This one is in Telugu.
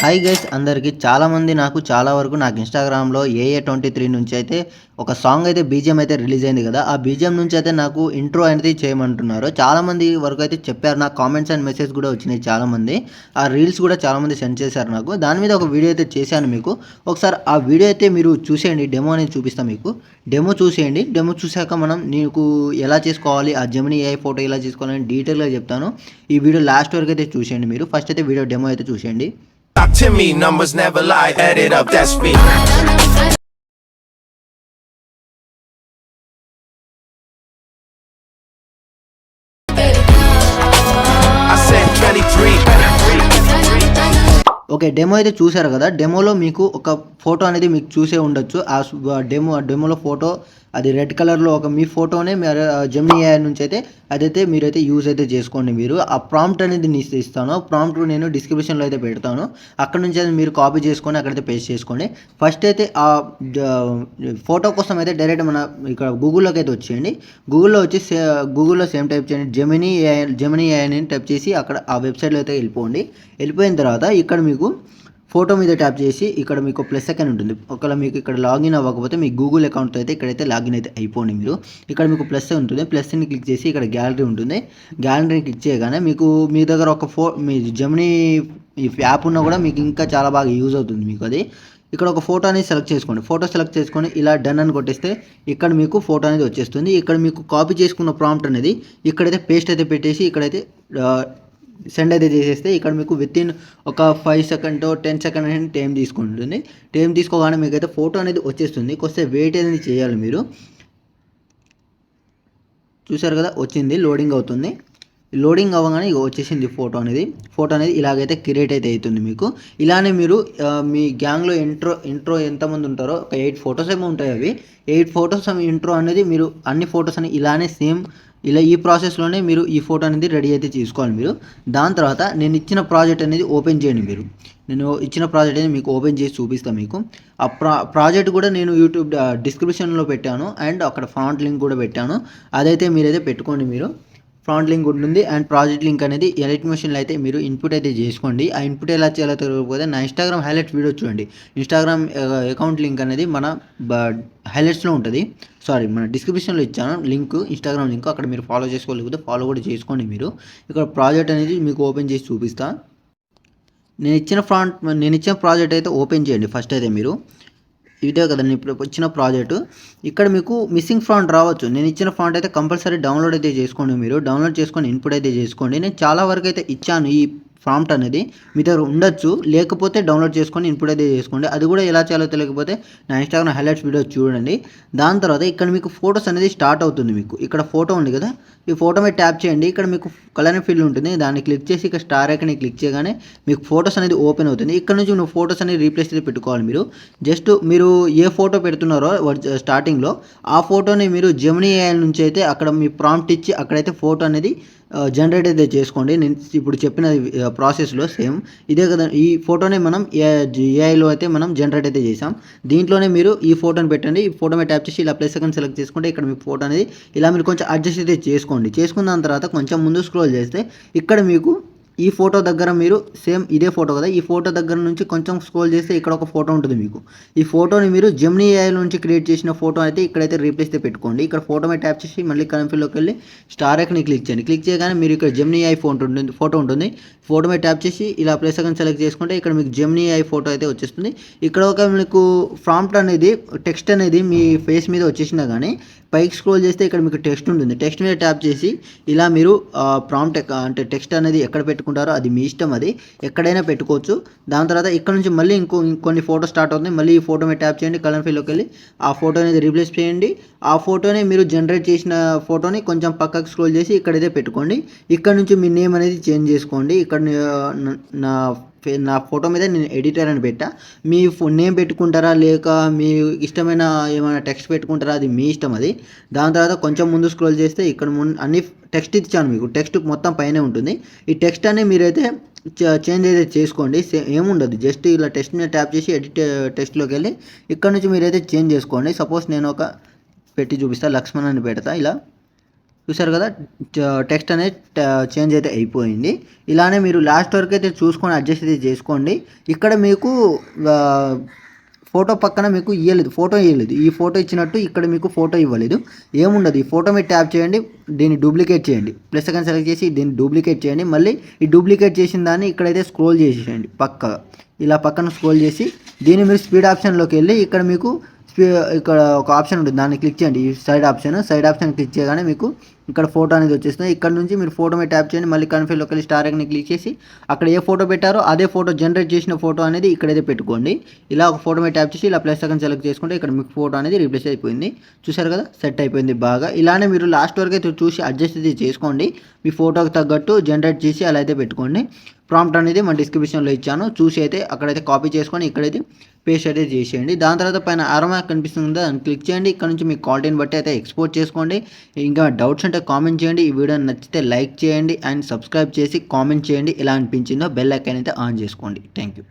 హాయ్ గైస్ అందరికీ చాలామంది చాలా వరకు నాకు ఇన్‌స్టాగ్రామ్‌లో ఏఏ23 నుంచి అయితే ఒక సాంగ్ అయితే బీజీఎం అయితే రిలీజ్ అయింది కదా! ఆ బీజీఎం నుంచి అయితే నాకు ఇంట్రో అనేది చేయమంటున్నారు. చాలామంది వరకు అయితే చెప్పారు. నాకు కామెంట్స్ అండ్ మెసేజ్ కూడా వచ్చినాయి చాలామంది. ఆ రీల్స్ కూడా చాలామంది సెండ్ చేశారు నాకు. దాని మీద ఒక వీడియో అయితే చేశాను మీకు. ఒకసారి ఆ వీడియో అయితే మీరు చూసేయండి. డెమో అనేది చూపిస్తా మీకు. డెమో చూసేయండి. డెమో చూసాక మనం నీకు ఎలా చేసుకోవాలి, ఆ జెమినీ ఏఐ ఫోటో ఎలా చేసుకోవాలని డీటెయిల్‌గా చెప్తాను. ఈ వీడియో లాస్ట్ వరకు అయితే చూసేయండి మీరు. ఫస్ట్ అయితే వీడియో డెమో అయితే చూసేయండి. Talk to me, numbers never lie, add it up, that's me. I said 23. Okay. Demo అయితే చూసారు కదా! డెమోలో మీకు ఒక ఫోటో అనేది మీకు చూసే ఉండొచ్చు. డెమోలో ఫోటో అది రెడ్ కలర్‌లో ఒక మీ ఫోటోనే మీరు జెమినీ ఏఐ నుంచి అయితే అదైతే మీరైతే యూజ్ అయితే చేసుకోండి మీరు. ఆ ప్రాంప్ట్ అనేది ఇస్తాను. ప్రాంప్ట్ నేను డిస్క్రిప్షన్‌లో అయితే పెడతాను. అక్కడి నుంచి అయితే మీరు కాపీ చేసుకొని అక్కడైతే పేస్ట్ చేసుకోండి. ఫస్ట్ అయితే డ ఫోటో కోసం అయితే డైరెక్ట్ మన ఇక్కడ గూగుల్‌లోకి అయితే వచ్చేయండి. గూగుల్‌లో వచ్చి గూగుల్‌లో సేమ్ టైప్ చేయండి. జెమినీ ఏఐ అని టైప్ చేసి అక్కడ ఆ వెబ్‌సైట్‌లో అయితే వెళ్ళిపోండి. వెళ్ళిపోయిన తర్వాత ఇక్కడ మీకు ఫోటో మీద ట్యాప్ చేసి ఇక్కడ మీకు ప్లస్ సెకండ్ ఉంటుంది. ఒకవేళ మీకు ఇక్కడ లాగిన్ అవ్వకపోతే మీ గూగుల్ అకౌంట్‌తో అయితే ఇక్కడైతే లాగిన్ అయితే అయిపోండి మీరు. ఇక్కడ మీకు ప్లస్ ఉంటుంది. ప్లస్‌ని క్లిక్ చేసి ఇక్కడ గ్యాలరీ ఉంటుంది. గ్యాలరీని క్లిక్ చేయగానే మీకు మీ దగ్గర మీ జెమినీ ఈ యాప్ ఉన్నా కూడా మీకు ఇంకా చాలా బాగా యూజ్ అవుతుంది మీకు అది. ఇక్కడ ఒక ఫోటో అనేది సెలెక్ట్ చేసుకోండి. ఫోటో సెలెక్ట్ చేసుకొని ఇలా డన్ అని కొట్టేస్తే ఇక్కడ మీకు ఫోటో అనేది వచ్చేస్తుంది. ఇక్కడ మీకు కాపీ చేసుకున్న ప్రాంప్ట్ అనేది ఇక్కడైతే పేస్ట్ అయితే పెట్టేసి ఇక్కడైతే సెండ్ అయితే చేసేస్తే ఇక్కడ మీకు వితిన్ ఒక 5 సెకండ్ 10 సెకండ్ అనేది టైం తీసుకుంటుంది. టైం తీసుకోగానే మీకైతే ఫోటో అనేది వచ్చేస్తుంది. కొద్దిసేపు వెయిట్ అనేది చేయాలి మీరు. చూసారు కదా! వచ్చింది. లోడింగ్ అవుతుంది. లోడింగ్ అవ్వగానే ఇగో వచ్చేసింది ఫోటో అనేది. ఫోటో అనేది ఇలాగైతే క్రియేట్ అయితే అవుతుంది మీకు. ఇలానే మీరు మీ గ్యాంగ్‌లో ఇంట్రో ఎంతమంది ఉంటారో ఒక 8 ఫోటోస్ ఏమో ఉంటాయి అవి. 8 ఫోటోస్ ఇంట్రో అనేది మీరు అన్ని ఫోటోస్ అని ఇలానే సేమ్ ఇలా ఈ ప్రాసెస్‌లోనే మీరు ఈ ఫోటో అనేది రెడీ అయితే చేసుకోవాలి మీరు. దాని తర్వాత నేను ఇచ్చిన ప్రాజెక్ట్ అనేది ఓపెన్ చేయండి మీరు. నేను ఇచ్చిన ప్రాజెక్ట్ అనేది మీకు ఓపెన్ చేసి చూపిస్తా మీకు. ఆ ప్రాజెక్ట్ కూడా నేను యూట్యూబ్ డిస్క్రిప్షన్‌లో పెట్టాను. అండ్ అక్కడ ఫాంట్ లింక్ కూడా పెట్టాను. అదైతే మీరైతే పెట్టుకోండి మీరు. ఫ్రాంట్ లింక్ ఉంటుంది అండ్ ప్రాజెక్ట్ లింక్ అనేది ఎలక్ట్ మెషిన్లో అయితే మీరు ఇన్పుట్ అయితే చేసుకోండి. ఆ ఇన్పుట్ ఎలా చేయాలో తెలియకపోతే నా ఇన్స్టాగ్రామ్ హైలైట్స్ వీడియో చూడండి. ఇన్స్టాగ్రామ్ అకౌంట్ లింక్ అనేది మన హైలైట్స్లో ఉంటుంది. మన డిస్క్రిప్షన్లో ఇచ్చాను లింక్, ఇన్స్టాగ్రామ్ లింక్. అక్కడ మీరు ఫాలో చేసుకోలేకపోతే ఫాలో కూడా చేసుకోండి మీరు. ఇక్కడ ప్రాజెక్ట్ అనేది మీకు ఓపెన్ చేసి చూపిస్తా. నేను ఇచ్చిన ప్రాజెక్ట్ అయితే ఓపెన్ చేయండి ఫస్ట్ అయితే మీరు. ఇదే కదండి ఇప్పుడు ఇచ్చిన ప్రాజెక్టు. ఇక్కడ మీకు మిస్సింగ్ ఫాంట్ రావచ్చు. నేను ఇచ్చిన ఫాంట్ అయితే కంపల్సరీ డౌన్లోడ్ అయితే చేసుకోండి మీరు. డౌన్లోడ్ చేసుకొని ఇన్పుట్ అయితే చేసుకోండి. నేను చాలా వరకు అయితే ఇచ్చాను ఈ ప్రాంప్ట్ అనేది. మీ దగ్గర ఉండొచ్చు. లేకపోతే డౌన్లోడ్ చేసుకొని ఇన్పుట్ అయితే చేసుకోండి. అది కూడా ఎలా చేయాలో తెలియకపోతే నా ఇన్స్టాగ్రామ్ హైలైట్స్ వీడియో చూడండి. దాని తర్వాత ఇక్కడ మీకు ఫోటోస్ అనేది స్టార్ట్ అవుతుంది మీకు. ఇక్కడ ఫోటో ఉంది కదా! ఈ ఫోటో మీద ట్యాప్ చేయండి. ఇక్కడ మీకు కలర్ అండ్ ఫిల్ ఉంటుంది. దాన్ని క్లిక్ చేసి ఇక్కడ స్టార్ ఐకాన్ని క్లిక్ చేయగానే మీకు ఫోటోస్ అనేది ఓపెన్ అవుతుంది. ఇక్కడ నుంచి నువ్వు ఫోటోస్ అనేది రీప్లేస్ అయితే పెట్టుకోవాలి మీరు. జస్ట్ మీరు ఏ ఫోటో పెడుతున్నారో స్టార్టింగ్‌లో ఆ ఫోటోని మీరు జెమినీ ఏఐ నుంచి అయితే అక్కడ మీ ప్రాంప్ట్ ఇచ్చి అక్కడైతే ఫోటో అనేది జనరేట్ అయితే చేసుకోండి. నేను ఇప్పుడు చెప్పిన ప్రాసెస్‌లో సేమ్ ఇదే కదా! ఈ ఫోటోని మనం ఏఐలో అయితే మనం జనరేట్ అయితే చేసాం. దీంట్లోనే మీరు ఈ ఫోటోని పెట్టండి. ఈ ఫోటో మీద ట్యాప్ చేసి ఇలా ప్లస్ ఐకాన్ సెలెక్ట్ చేసుకుంటే ఇక్కడ మీ ఫోటో అనేది ఇలా మీరు కొంచెం అడ్జస్ట్ అయితే చేసుకోండి. చేసుకున్న దాని తర్వాత కొంచెం ముందు స్క్రోల్ చేస్తే ఇక్కడ మీకు ఈ ఫోటో దగ్గర మీరు సేమ్ ఇదే ఫోటో కదా! ఈ ఫోటో దగ్గర నుంచి కొంచెం స్క్రోల్ చేస్తే ఇక్కడ ఒక ఫోటో ఉంటుంది మీకు. ఈ ఫోటోని మీరు జెమినీ ఏఐ నుంచి క్రియేట్ చేసిన ఫోటో అయితే ఇక్కడైతే రీప్లేస్ అయితే పెట్టుకోండి. ఇక్కడ ఫోటో మీద ట్యాప్ చేసి మళ్ళీ కలర్‌ఫిల్‌లోకి వెళ్ళి స్టార్ ఐకాన్ని క్లిక్ చేయండి. క్లిక్ చేయగానే మీరు ఇక్కడ జెమినీ ఏఐ ఫోటో ఉంటుంది. ఫోటో మీద ట్యాప్ చేసి ఇలా ప్లస్ ఐకాన్ సెలెక్ట్ చేసుకుంటే ఇక్కడ మీకు జెమినీ ఏఐ ఫోటో అయితే వచ్చేస్తుంది. ఇక్కడ ఒక మీకు ప్రాంప్ట్ అనేది టెక్స్ట్ అనేది మీ ఫేస్ మీద వచ్చేసినా కానీ పైకి స్క్రోల్ చేస్తే ఇక్కడ మీకు టెక్స్ట్ ఉంటుంది. టెక్స్ట్ మీద ట్యాప్ చేసి ఇలా మీరు ప్రాంప్ట్ అంటే టెక్స్ట్ అనేది ఎక్కడ పెట్టుకుంటారో అది మీ ఇష్టం. అది ఎక్కడైనా పెట్టుకోవచ్చు. దాని తర్వాత ఇక్కడ నుంచి మళ్ళీ కొన్ని ఫోటో స్టార్ట్ అవుతుంది. మళ్ళీ ఈ ఫోటో మీద ట్యాప్ చేయండి. కలర్ ఫీల్డ్‌లోకి వెళ్ళి ఆ ఫోటో అనేది రీప్లేస్ చేయండి. ఆ ఫోటోని మీరు జనరేట్ చేసిన ఫోటోని కొంచెం పక్కకు స్క్రోల్ చేసి ఇక్కడైతే పెట్టుకోండి. ఇక్కడ నుంచి మీ నేమ్ అనేది చేంజ్ చేసుకోండి. ఇక్కడ నా ఫోటో మీద నేను ఎడిటర్ అని పెట్టా. మీ నేమ్ పెట్టుకుంటారా లేక మీ ఇష్టమైన ఏమైనా టెక్స్ట్ పెట్టుకుంటారా అది మీ ఇష్టం అది. దాని తర్వాత కొంచెం ముందు స్క్రోల్ చేస్తే ఇక్కడ అన్ని టెక్స్ట్ ఇచ్చాను మీకు. టెక్స్ట్ మొత్తం పైనే ఉంటుంది. ఈ టెక్స్ట్ అని మీరైతే చేంజ్ అయితే చేసుకోండి. ఏముండదు, జస్ట్ ఇలా టెక్స్ట్ మీద ట్యాప్ చేసి ఎడిట్ టెక్స్ట్‌లోకి వెళ్ళి ఇక్కడ నుంచి మీరైతే చేంజ్ చేసుకోండి. సపోజ్ నేను ఒక పెట్టి చూపిస్తా. లక్ష్మణ్ అని పెడతా ఇలా. చూసారు కదా, టెక్స్ట్ అనేది చేంజ్ అయితే అయిపోయింది. ఇలానే మీరు లాస్ట్ వరకు అయితే చూసుకొని అడ్జస్ట్ అయితే చేసుకోండి. ఇక్కడ మీకు ఫోటో పక్కన మీకు ఫోటో ఇవ్వలేదు. ఈ ఫోటో ఇచ్చినట్టు ఇక్కడ మీకు ఫోటో ఇవ్వలేదు. ఏముండదు, ఈ ఫోటో మీద ట్యాప్ చేయండి, దీన్ని డూప్లికేట్ చేయండి, ప్లస్ సెకండ్ సెలెక్ట్ చేసి దీన్ని డూప్లికేట్ చేయండి. మళ్ళీ ఈ డూప్లికేట్ చేసిన దాన్ని ఇక్కడైతే స్క్రోల్ చేసేయండి, ఇలా పక్కన స్క్రోల్ చేసి దీన్ని మీరు స్పీడ్ ఆప్షన్లోకి వెళ్ళి ఇక్కడ మీకు ఇక్కడ ఒక ఆప్షన్ ఉంటుంది, దాన్ని క్లిక్ చేయండి. ఈ సైడ్ ఆప్షన్ క్లిక్ చేయగానే మీకు ఇక్కడ ఫోటో అనేది వచ్చేస్తుంది. ఇక్కడ నుంచి మీరు ఫోటో మీద ట్యాప్ చేయండి, మళ్ళీ కన్ఫైల్లోకి వెళ్ళి స్టార్ ఐకాన్ని క్లిక్ చేసి అక్కడ ఏ ఫోటో పెట్టారో అదే ఫోటో జనరేట్ చేసిన ఫోటో అనేది ఇక్కడైతే పెట్టుకోండి. ఇలా ఒక ఫోటో మీద ట్యాప్ చేసి ఇలా ప్లస్ సెకండ్ సెలెక్ట్ చేసుకుంటే ఇక్కడ మీకు ఫోటో అనేది రీప్లేస్ అయిపోయింది. చూసారు కదా, సెట్ అయిపోయింది బాగా. ఇలానే మీరు లాస్ట్ వరకు అయితే చూసి అడ్జస్ట్ అయితే చేసుకోండి. మీ ఫోటోకి తగ్గట్టు జనరేట్ చేసి అలా అయితే పెట్టుకోండి. ప్రాంప్ట్ అనేది మన డిస్క్రిప్షన్లో ఇచ్చాను, చూసి అయితే అక్కడైతే కాపీ చేసుకొని ఇక్కడైతే పేస్ట్ అయితే చేసేయండి. దాని తర్వాత పైన ఆరో మార్క్ కనిపిస్తుంది, దాన్ని క్లిక్ చేయండి. ఇక్కడ నుంచి మీ క్వాలిటీని బట్టి అయితే ఎక్స్పోర్ట్ చేసుకోండి. ఇంకా డౌట్స్ ఉంటే కామెంట్ చేయండి. ఈ వీడియో నచ్చితే లైక్ చేయండి అండ్ సబ్స్క్రైబ్ చేసి కామెంట్ చేయండి ఎలా అనిపించిందో. బెల్ ఐకాన్ అయితే ఆన్ చేసుకోండి. Thank you.